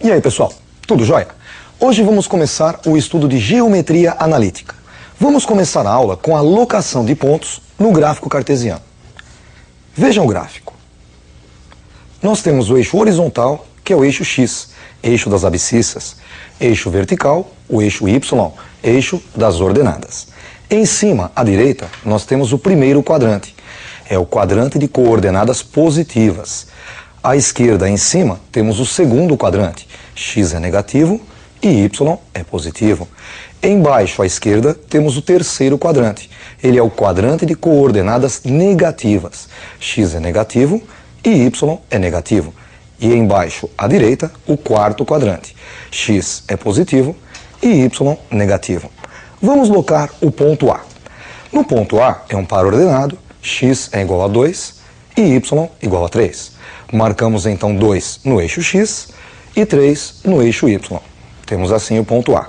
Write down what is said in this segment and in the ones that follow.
E aí, pessoal, tudo jóia? Hoje vamos começar o estudo de geometria analítica. Vamos começar a aula com a locação de pontos no gráfico cartesiano. Vejam o gráfico. Nós temos o eixo horizontal, que é o eixo X, eixo das abscissas, eixo vertical, o eixo Y, eixo das ordenadas. Em cima, à direita, nós temos o primeiro quadrante, é o quadrante de coordenadas positivas. À esquerda, em cima, temos o segundo quadrante, X é negativo e Y é positivo. Embaixo, à esquerda, temos o terceiro quadrante, ele é o quadrante de coordenadas negativas. X é negativo e Y é negativo. E embaixo, à direita, o quarto quadrante, X é positivo e Y negativo. Vamos locar o ponto A. No ponto A é um par ordenado, X é igual a 2 e Y igual a 3. Marcamos então 2 no eixo X e 3 no eixo Y. Temos assim o ponto A.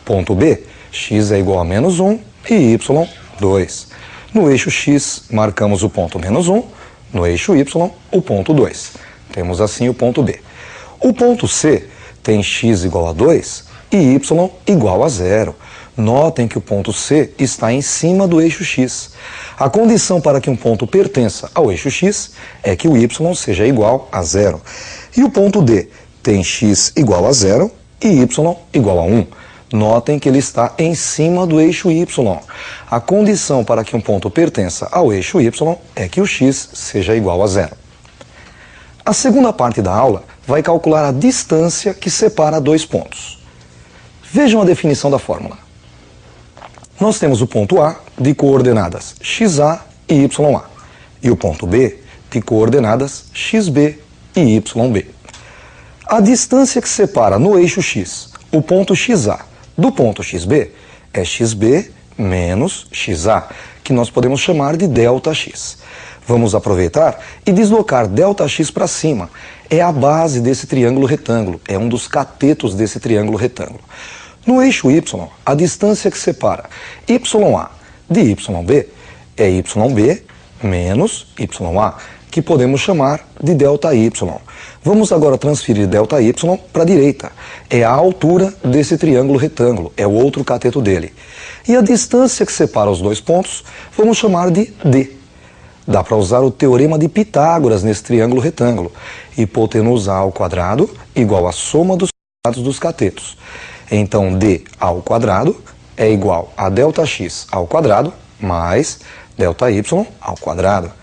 Ponto B, X é igual a menos 1 e Y 2. No eixo X marcamos o ponto menos 1, no eixo Y o ponto 2. Temos assim o ponto B. O ponto C tem X igual a 2 e Y igual a 0. Notem que o ponto C está em cima do eixo X. A condição para que um ponto pertença ao eixo X é que o Y seja igual a 0. E o ponto D tem X igual a 0 e Y igual a 1. Notem que ele está em cima do eixo Y. A condição para que um ponto pertença ao eixo Y é que o X seja igual a 0. A segunda parte da aula vai calcular a distância que separa dois pontos. Vejam a definição da fórmula. Nós temos o ponto A de coordenadas XA e YA e o ponto B de coordenadas XB e YB. A distância que separa no eixo X o ponto XA do ponto XB é XB menos XA, que nós podemos chamar de ΔX. Vamos aproveitar e deslocar ΔX para cima. É a base desse triângulo retângulo, é um dos catetos desse triângulo retângulo. No eixo Y, a distância que separa YA de YB é YB menos YA, que podemos chamar de ΔY. Vamos agora transferir ΔY para a direita. É a altura desse triângulo retângulo, é o outro cateto dele. E a distância que separa os dois pontos, vamos chamar de D. Dá para usar o teorema de Pitágoras nesse triângulo retângulo. Hipotenusa ao quadrado igual à soma dos lados dos catetos. Então, D ao quadrado é igual a ΔX ao quadrado mais ΔY ao quadrado.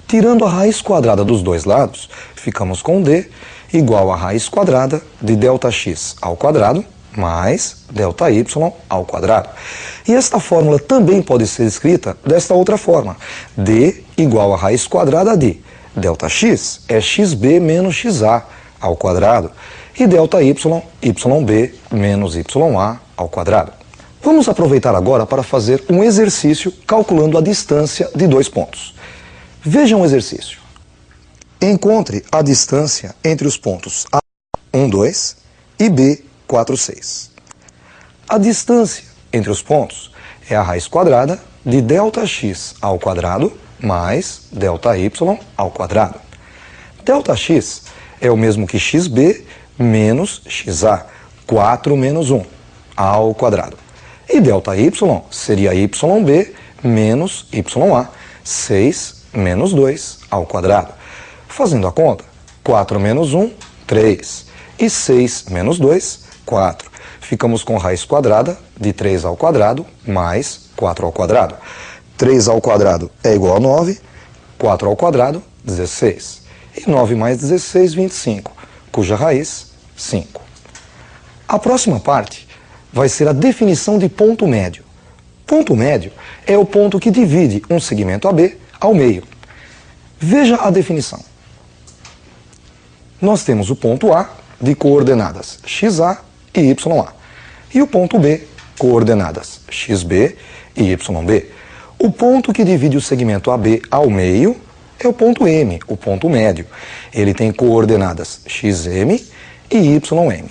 Tirando a raiz quadrada dos dois lados, ficamos com D igual a raiz quadrada de ΔX ao quadrado mais ΔY ao quadrado. E esta fórmula também pode ser escrita desta outra forma. D igual a raiz quadrada de ΔX é XB menos XA ao quadrado e ΔY, YB menos YA ao quadrado. Vamos aproveitar agora para fazer um exercício calculando a distância de dois pontos. Vejam o exercício. Encontre a distância entre os pontos A, 1, 2 e B, 4, 6. A distância entre os pontos é a raiz quadrada de ΔX ao quadrado mais ΔY ao quadrado. ΔX é o mesmo que XB menos XA, 4 menos 1, ao quadrado. E ΔY seria YB menos YA, 6 menos 2 ao quadrado. Fazendo a conta, 4 menos 1, 3. E 6 menos 2, 4. Ficamos com raiz quadrada de 3 ao quadrado mais 4 ao quadrado. 3 ao quadrado é igual a 9, 4 ao quadrado, 16. E 9 mais 16, 25, cuja raiz, 5. A próxima parte vai ser a definição de ponto médio. Ponto médio é o ponto que divide um segmento AB ao meio. Veja a definição. Nós temos o ponto A de coordenadas XA e YA. E o ponto B, coordenadas XB e YB. O ponto que divide o segmento AB ao meio é o ponto M, o ponto médio. Ele tem coordenadas XM e YM.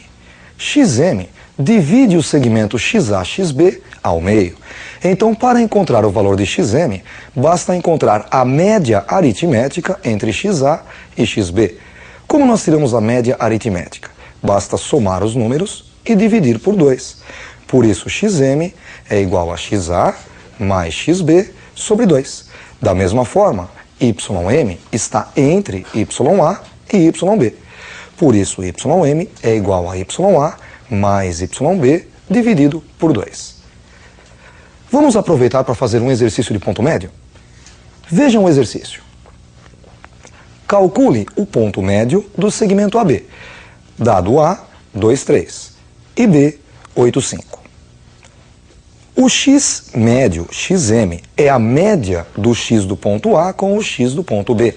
XM divide o segmento XA-XB ao meio. Então, para encontrar o valor de XM, basta encontrar a média aritmética entre XA e XB. Como nós tiramos a média aritmética? Basta somar os números e dividir por 2. Por isso, xm é igual a xa mais xb sobre 2. Da mesma forma, ym está entre ya e yb. Por isso, ym é igual a ya mais yb dividido por 2. Vamos aproveitar para fazer um exercício de ponto médio? Vejam o exercício. Calcule o ponto médio do segmento AB, dado A, 2, 3, e B, 8, 5. O x médio, xm, é a média do x do ponto A com o x do ponto B.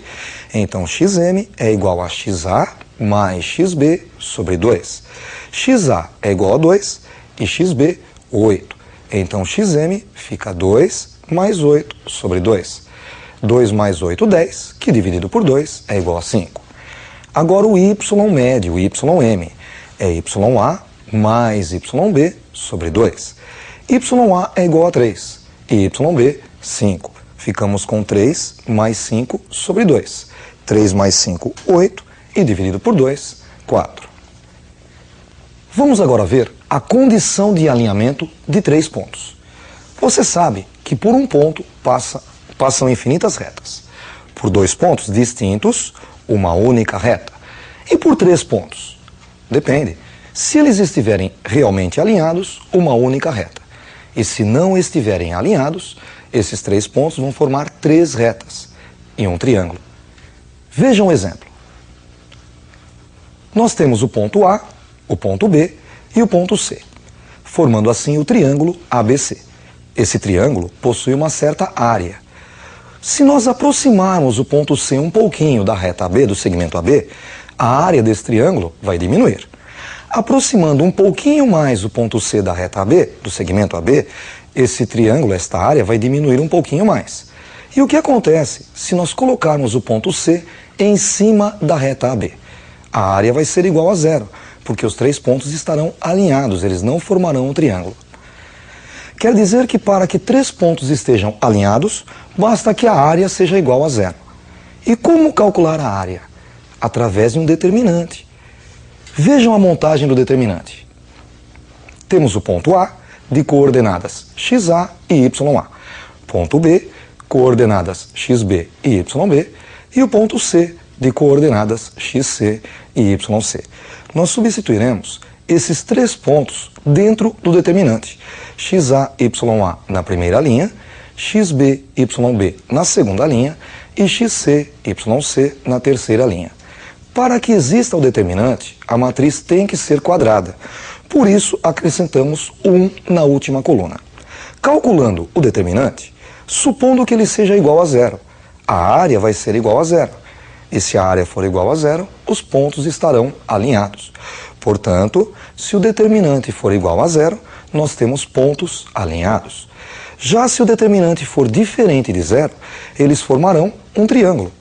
Então, xm é igual a xa mais xb sobre 2. xa é igual a 2 e xb, 8. Então, xm fica 2 mais 8 sobre 2. 2 mais 8, 10, que dividido por 2 é igual a 5. Agora o y médio, o ym, é ya mais yb sobre 2. Ya é igual a 3 e yb, 5. Ficamos com 3 mais 5 sobre 2. 3 mais 5, 8, e dividido por 2, 4. Vamos agora ver a condição de alinhamento de 3 pontos. Você sabe que por um ponto passam infinitas retas. Por 2 pontos distintos, uma única reta. E por 3 pontos? Depende. Se eles estiverem realmente alinhados, uma única reta. E se não estiverem alinhados, esses 3 pontos vão formar 3 retas em um triângulo. Vejam um exemplo. Nós temos o ponto A, o ponto B e o ponto C, formando assim o triângulo ABC. Esse triângulo possui uma certa área. Se nós aproximarmos o ponto C um pouquinho da reta AB, do segmento AB, a área desse triângulo vai diminuir. Aproximando um pouquinho mais o ponto C da reta AB, do segmento AB, esse triângulo, esta área, vai diminuir um pouquinho mais. E o que acontece se nós colocarmos o ponto C em cima da reta AB? A área vai ser igual a 0, porque os 3 pontos estarão alinhados, eles não formarão um triângulo. Quer dizer que para que 3 pontos estejam alinhados, basta que a área seja igual a 0. E como calcular a área? Através de um determinante. Vejam a montagem do determinante. Temos o ponto A, de coordenadas xa e ya. Ponto B, coordenadas xb e yb. E o ponto C, de coordenadas xc e yc. Nós substituiremos esses 3 pontos dentro do determinante. xa, ya na primeira linha, xb, yb na segunda linha e xc, yc na terceira linha. Para que exista o determinante, a matriz tem que ser quadrada. Por isso, acrescentamos 1 na última coluna. Calculando o determinante, supondo que ele seja igual a 0, a área vai ser igual a 0. E se a área for igual a 0, os pontos estarão alinhados. Portanto, se o determinante for igual a 0, nós temos pontos alinhados. Já se o determinante for diferente de 0, eles formarão um triângulo.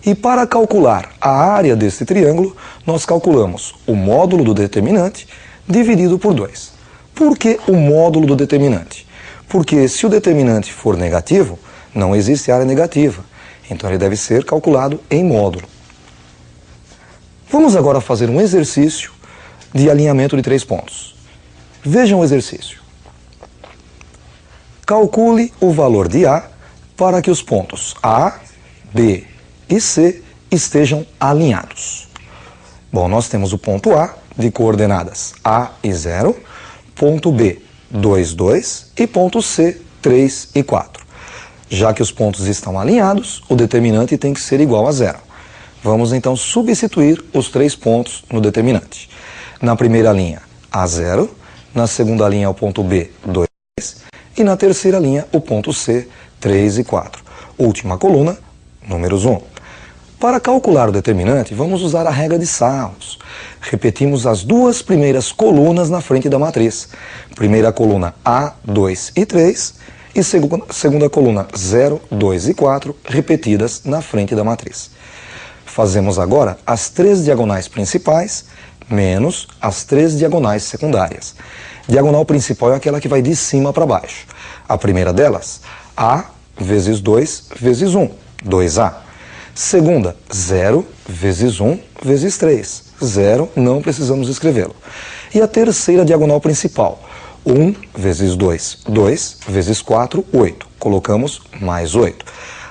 E para calcular a área desse triângulo, nós calculamos o módulo do determinante dividido por 2. Por que o módulo do determinante? Porque se o determinante for negativo, não existe área negativa. Então ele deve ser calculado em módulo. Vamos agora fazer um exercício de alinhamento de 3 pontos. Vejam o exercício. Calcule o valor de A para que os pontos A, B e C estejam alinhados. Bom, nós temos o ponto A de coordenadas A e 0, ponto B 2, 2 e ponto C 3 e 4. Já que os pontos estão alinhados, o determinante tem que ser igual a 0. Vamos então substituir os 3 pontos no determinante. Na primeira linha, A0, na segunda linha o ponto B 2 e na terceira linha o ponto C 3 e 4. Última coluna, números 1. Para calcular o determinante, vamos usar a regra de Sarros. Repetimos as 2 primeiras colunas na frente da matriz. Primeira coluna A, 2 e 3 e segunda coluna 0, 2 e 4 repetidas na frente da matriz. Fazemos agora as 3 diagonais principais menos as 3 diagonais secundárias. Diagonal principal é aquela que vai de cima para baixo. A primeira delas, A vezes 2 vezes 1, 2A. Segunda, 0 vezes 1 vezes 3. 0, não precisamos escrevê-lo. E a terceira diagonal principal, 1 vezes 2, 2 vezes 4, 8. Colocamos mais 8.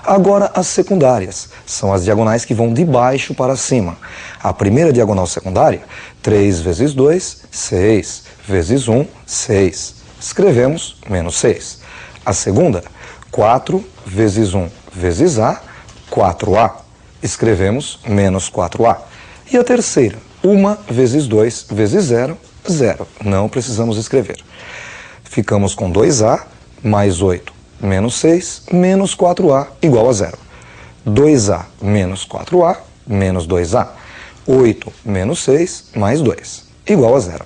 Agora as secundárias, são as diagonais que vão de baixo para cima. A primeira diagonal secundária, 3 vezes 2, 6, vezes 1, 6. Escrevemos menos 6. A segunda, 4 vezes 1 vezes A, 4A. Escrevemos menos 4A. E a terceira, 1 vezes 2 vezes 0, 0. Não precisamos escrever. Ficamos com 2A mais 8 menos 6 menos 4A igual a 0. 2A menos 4A menos 2A. 8 menos 6 mais 2 igual a 0.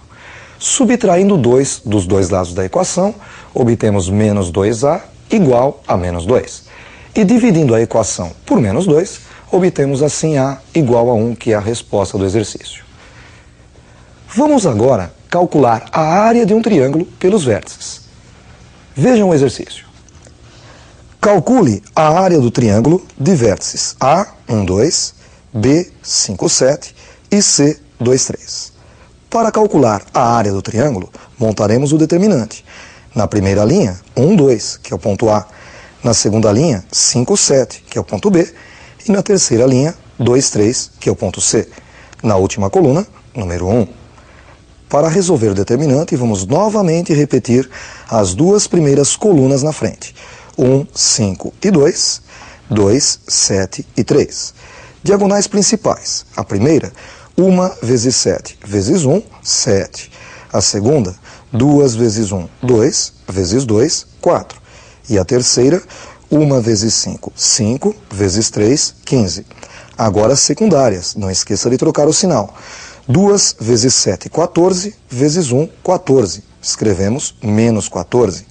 Subtraindo 2 dos dois lados da equação, obtemos menos 2A igual a menos 2. E dividindo a equação por menos 2, obtemos assim A igual a 1, que é a resposta do exercício. Vamos agora calcular a área de um triângulo pelos vértices. Vejam o exercício. Calcule a área do triângulo de vértices A, 1, 2, B, 5, 7 e C, 2, 3. Para calcular a área do triângulo, montaremos o determinante. Na primeira linha, 1, 2, que é o ponto A. Na segunda linha, 5, 7, que é o ponto B. E na terceira linha, 2, 3, que é o ponto C. Na última coluna, número 1. Para resolver o determinante, vamos novamente repetir as duas primeiras colunas na frente. 1, 5 e 2, 2, 7 e 3. Diagonais principais. A primeira, 1 vezes 7 vezes 1, 7. A segunda, 2 vezes 1, 2, vezes 2, 4. E a terceira, 1 vezes 5, 5, vezes 3, 15. Agora as secundárias, não esqueça de trocar o sinal. 2 vezes 7, 14, vezes 1, 14. Escrevemos menos 14.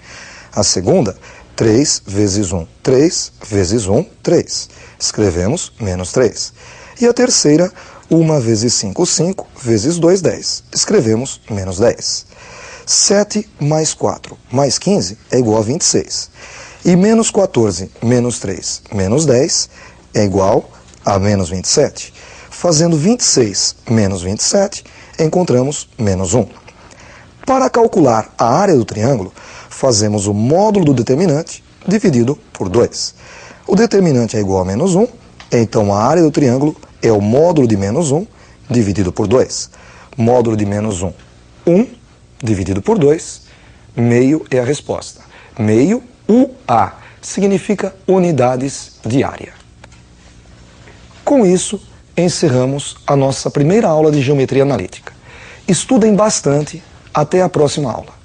A segunda, 3 vezes 1, 3, vezes 1, 3. Escrevemos menos 3. E a terceira, 1 vezes 5, 5, vezes 2, 10. Escrevemos menos 10. 7 mais 4 mais 15 é igual a 26. E menos 14 menos 3 menos 10 é igual a menos 27. Fazendo 26 menos 27, encontramos menos 1. Para calcular a área do triângulo, fazemos o módulo do determinante dividido por 2. O determinante é igual a menos 1, então a área do triângulo é o módulo de menos 1 dividido por 2. Módulo de menos 1, 1 dividido por 2, meio é a resposta. Meio, UA, significa unidades de área. Com isso, encerramos a nossa primeira aula de geometria analítica. Estudem bastante. Até a próxima aula.